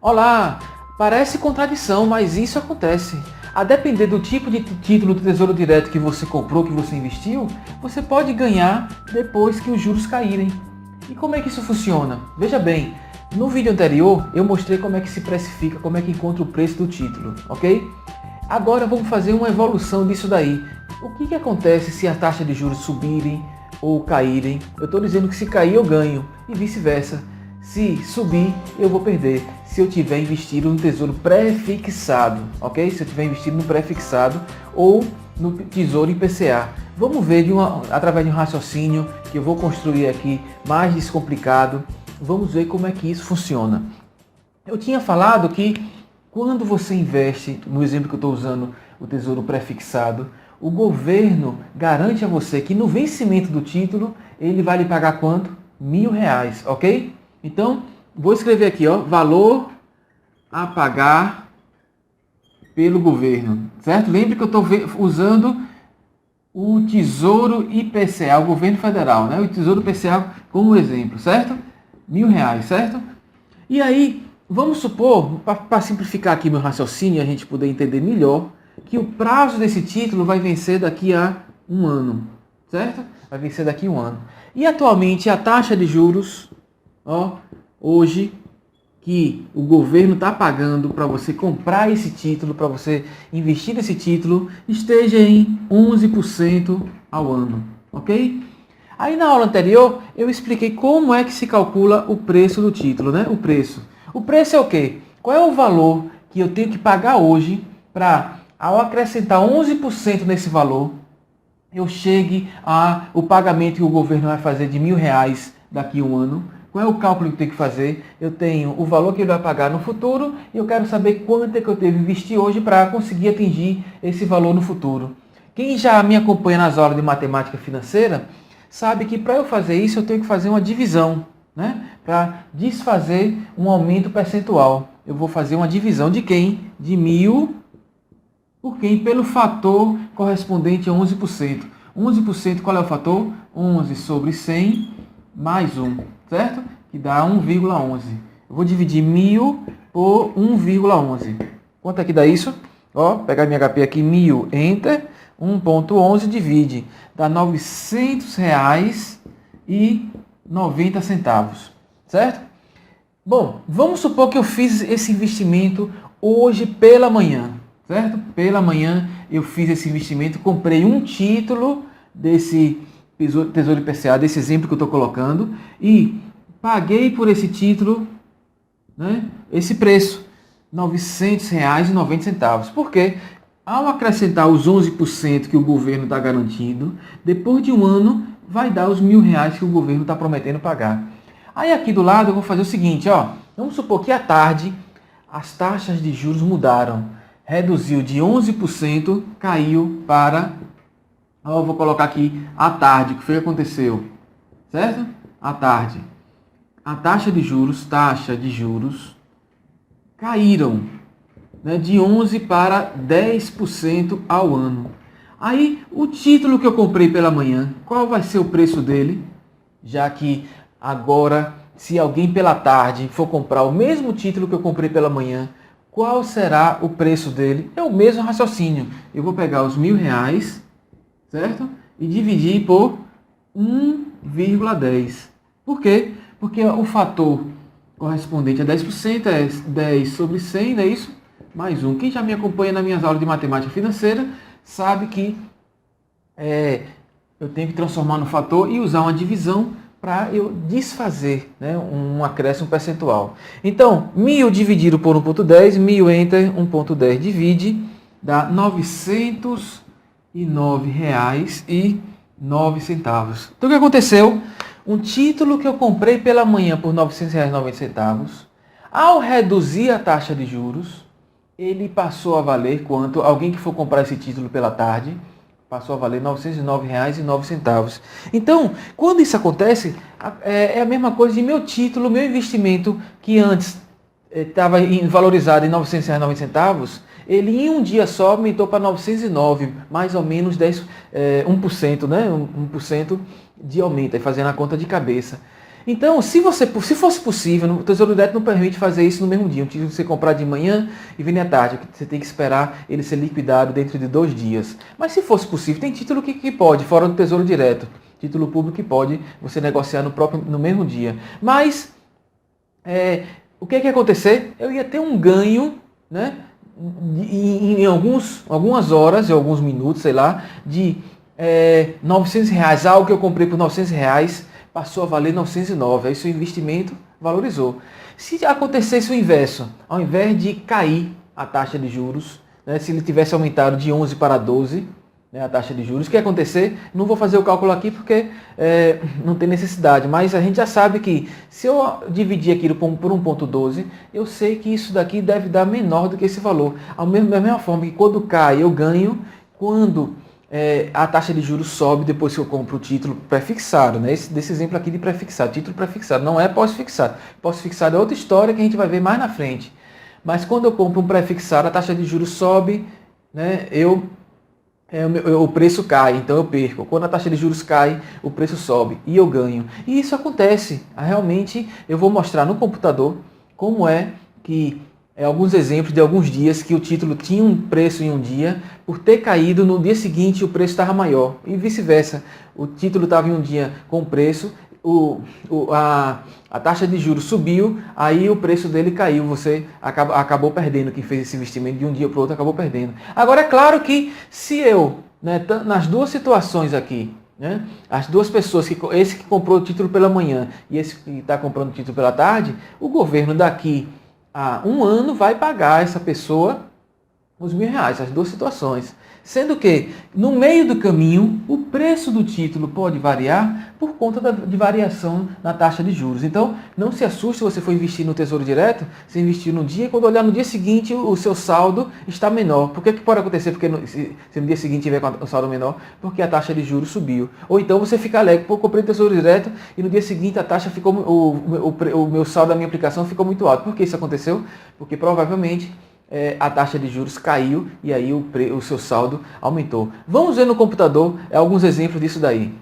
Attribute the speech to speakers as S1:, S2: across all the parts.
S1: Olá, parece contradição, mas isso acontece. A depender do tipo de título do Tesouro Direto que você comprou, que você investiu, você pode ganhar depois que os juros caírem. E como é que isso funciona? Veja bem, no vídeo anterior eu mostrei como é que se precifica, como é que encontra o preço do título, ok? Agora vamos fazer uma evolução disso daí. O que acontece se a taxa de juros subirem ou caírem? Eu estou dizendo que se cair eu ganho e vice-versa. Se subir, eu vou perder se eu tiver investido no tesouro pré-fixado, ok? Se eu tiver investido no pré-fixado ou no tesouro IPCA. Vamos ver através de um raciocínio que eu vou construir aqui mais descomplicado. Vamos ver como é que isso funciona. Eu tinha falado que quando você investe, no exemplo que eu estou usando, o tesouro pré-fixado, o governo garante a você que no vencimento do título, ele vai lhe pagar quanto? R$1.000, ok? Então, vou escrever aqui, ó, valor a pagar pelo governo, certo? Lembre que eu estou usando o Tesouro IPCA, o governo federal, né? O Tesouro IPCA como exemplo, certo? R$1.000, certo? E aí, vamos supor, para simplificar aqui meu raciocínio e a gente poder entender melhor, que o prazo desse título vai vencer daqui a um ano, certo? Vai vencer daqui a um ano. E atualmente a taxa de juros, ó, hoje, que o governo está pagando para você comprar esse título, para você investir nesse título, esteja em 11% ao ano, ok? Aí na aula anterior eu expliquei como é que se calcula o preço do título, né? O preço. O preço é o quê? Qual é o valor que eu tenho que pagar hoje para, ao acrescentar 11% nesse valor, eu chegue ao pagamento que o governo vai fazer de R$1.000 daqui a um ano? Qual é o cálculo que eu tenho que fazer? Eu tenho o valor que ele vai pagar no futuro e eu quero saber quanto é que eu devo investir hoje para conseguir atingir esse valor no futuro. Quem já me acompanha nas aulas de matemática financeira sabe que para eu fazer isso eu tenho que fazer uma divisão, né? Para desfazer um aumento percentual. Eu vou fazer uma divisão de quem? De 1.000 por quem? Pelo fator correspondente a 11%. 11%, qual é o fator? 11 sobre 100 mais 1, certo? Que dá 1,11. Eu vou dividir 1.000 por 1,11. Quanto é que dá isso? Ó, pegar minha HP aqui, 1.000, enter, 1,11 divide. Dá R$900,90, certo? Bom, vamos supor que eu fiz esse investimento hoje pela manhã, certo? Pela manhã eu fiz esse investimento, comprei um título desse Tesouro IPCA, desse exemplo que eu estou colocando, e paguei por esse título, né, esse preço, R$900,90. Por quê? Ao acrescentar os 11% que o governo está garantindo, depois de um ano vai dar os R$1.000 que o governo está prometendo pagar. Aí aqui do lado eu vou fazer o seguinte, ó, vamos supor que à tarde as taxas de juros mudaram, reduziu de 11%, caiu para... Eu vou colocar aqui à tarde, o que foi que aconteceu? Certo? À tarde. A taxa de juros caíram, né, de 11% para 10% ao ano. Aí, o título que eu comprei pela manhã, qual vai ser o preço dele? Já que agora, se alguém pela tarde for comprar o mesmo título que eu comprei pela manhã, qual será o preço dele? É o mesmo raciocínio. Eu vou pegar os R$1.000, certo? E dividir por 1,10. Por quê? Porque o fator correspondente a 10% é 10 sobre 100, não é isso? Mais 1. Quem já me acompanha nas minhas aulas de matemática financeira sabe que eu tenho que transformar no fator e usar uma divisão para eu desfazer, né, um acréscimo percentual. Então, 1.000 dividido por 1,10, 1.000 enter, 1,10 divide, dá R$909,09. Então o que aconteceu? Um título que eu comprei pela manhã por R$900,90, ao reduzir a taxa de juros, ele passou a valer quanto? Alguém que for comprar esse título pela tarde, passou a valer R$909,09. Então, quando isso acontece, é a mesma coisa de meu título, meu investimento, que antes estava valorizado em R$900,90, ele em um dia só aumentou para 909, mais ou menos 1%, né? 1% de aumento, aí fazendo a conta de cabeça. Então, se fosse possível, o Tesouro Direto não permite fazer isso no mesmo dia. Um título que você comprar de manhã e vender à tarde, você tem que esperar ele ser liquidado dentro de 2 dias. Mas se fosse possível, tem título que pode, fora do Tesouro Direto. Título público que pode você negociar no mesmo dia. Mas, o que ia acontecer? Eu ia ter um ganho, né, em algumas horas, em alguns minutos, sei lá, de R$900. Algo que eu comprei por R$900 passou a valer 909. Aí seu investimento valorizou. Se acontecesse o inverso, ao invés de cair a taxa de juros, né, se ele tivesse aumentado de 11 para 12, né, a taxa de juros, o que ia acontecer? Não vou fazer o cálculo aqui porque não tem necessidade, mas a gente já sabe que se eu dividir aquilo por 1,12, eu sei que isso daqui deve dar menor do que esse valor. Da mesma forma que quando cai eu ganho, quando a taxa de juros sobe depois que eu compro o título pré-fixado, né? Desse exemplo aqui de pré-fixado, título pré-fixado, não é pós-fixado. Pós-fixado é outra história que a gente vai ver mais na frente. Mas quando eu compro um pré-fixado, a taxa de juros sobe, né? O preço cai, então eu perco. Quando a taxa de juros cai, o preço sobe e eu ganho. E isso acontece. Realmente, eu vou mostrar no computador como é que alguns exemplos de alguns dias que o título tinha um preço em um dia, por ter caído no dia seguinte o preço estava maior e vice-versa. O título estava em um dia com preço, a taxa de juros subiu, aí o preço dele caiu, você acabou perdendo, quem fez esse investimento de um dia para o outro acabou perdendo. Agora é claro que se eu, né, nas duas situações aqui, né, as duas pessoas, esse que comprou o título pela manhã e esse que está comprando o título pela tarde, o governo daqui a um ano vai pagar essa pessoa os R$1.000, as duas situações. Sendo que, no meio do caminho, o preço do título pode variar por conta de variação na taxa de juros. Então, não se assuste se você for investir no Tesouro Direto, se investir no dia, quando olhar no dia seguinte o seu saldo está menor. Por que pode acontecer? Porque se no dia seguinte tiver com o saldo menor, porque a taxa de juros subiu. Ou então você fica alegre, pô, comprei Tesouro Direto e no dia seguinte a taxa ficou, o meu saldo da minha aplicação ficou muito alto. Por que isso aconteceu? Porque provavelmente a taxa de juros caiu e aí o seu saldo aumentou. Vamos ver no computador alguns exemplos disso daí.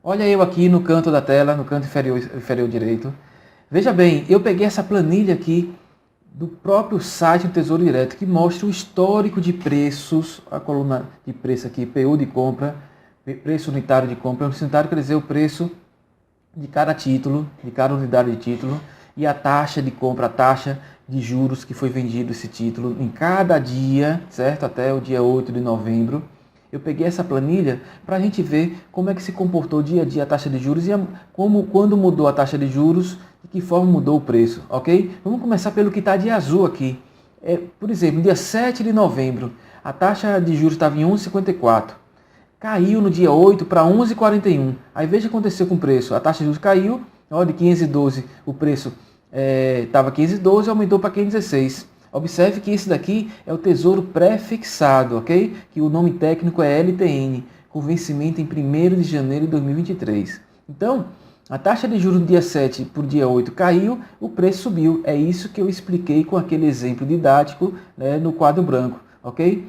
S1: Olha eu aqui no canto da tela, no canto inferior direito. Veja bem, eu peguei essa planilha aqui do próprio site do Tesouro Direto, que mostra o histórico de preços, a coluna de preço aqui, PU de compra, preço unitário de compra. O unitário quer dizer o preço de cada título, de cada unidade de título, e a taxa de compra, a taxa de juros que foi vendido esse título em cada dia, certo? Até o dia 8 de novembro. Eu peguei essa planilha para a gente ver como é que se comportou dia a dia a taxa de juros e quando mudou a taxa de juros, de que forma mudou o preço, ok? Vamos começar pelo que está de azul aqui. Por exemplo, dia 7 de novembro, a taxa de juros estava em 11,54. Caiu no dia 8 para 11,41. Aí veja o que aconteceu com o preço. A taxa de juros caiu, ó, de 512 o preço estava 512 e aumentou para 516. Observe que esse daqui é o Tesouro Pré-fixado, ok? Que o nome técnico é LTN, com vencimento em 1º de janeiro de 2023. Então, a taxa de juros no dia 7 por dia 8 caiu, o preço subiu. É isso que eu expliquei com aquele exemplo didático, né, no quadro branco, ok?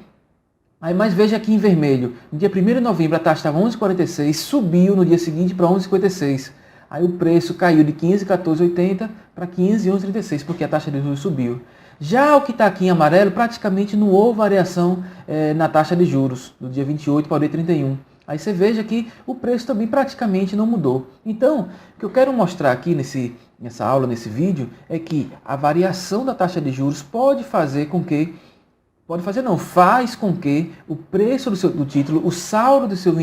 S1: Aí, mas veja aqui em vermelho, no dia 1º de novembro a taxa estava 11,46, subiu no dia seguinte para 11,56. Aí o preço caiu de 15,14,80 para 15,11,36, porque a taxa de juros subiu. Já o que está aqui em amarelo, praticamente não houve variação na taxa de juros, do dia 28 para o dia 31. Aí você veja que o preço também praticamente não mudou. Então, o que eu quero mostrar aqui nessa aula, nesse vídeo, é que a variação da taxa de juros pode fazer com que faz com que o preço do título, o saldo do seu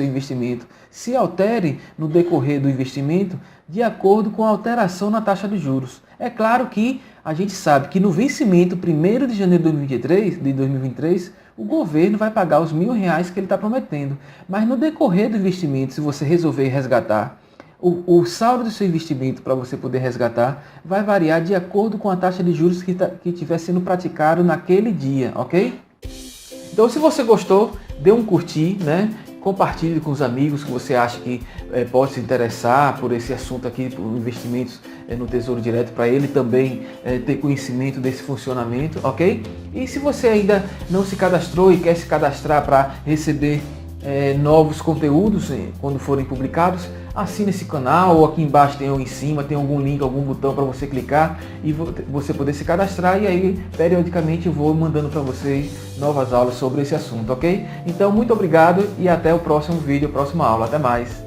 S1: investimento se altere no decorrer do investimento de acordo com a alteração na taxa de juros. É claro que a gente sabe que no vencimento 1º de janeiro de 2023, o governo vai pagar os R$1.000 que ele está prometendo. Mas no decorrer do investimento, se você resolver resgatar, o saldo do seu investimento para você poder resgatar vai variar de acordo com a taxa de juros que estiver sendo praticado naquele dia, ok? Então, se você gostou, dê um curtir, né? Compartilhe com os amigos que você acha que pode se interessar por esse assunto aqui, por investimentos no Tesouro Direto, para ele também ter conhecimento desse funcionamento, ok? E se você ainda não se cadastrou e quer se cadastrar para receber novos conteúdos quando forem publicados, assine esse canal, ou aqui embaixo tem ou em cima, tem algum link, algum botão para você clicar e você poder se cadastrar, e aí periodicamente eu vou mandando para vocês novas aulas sobre esse assunto, ok? Então muito obrigado e até o próximo vídeo, próxima aula. Até mais!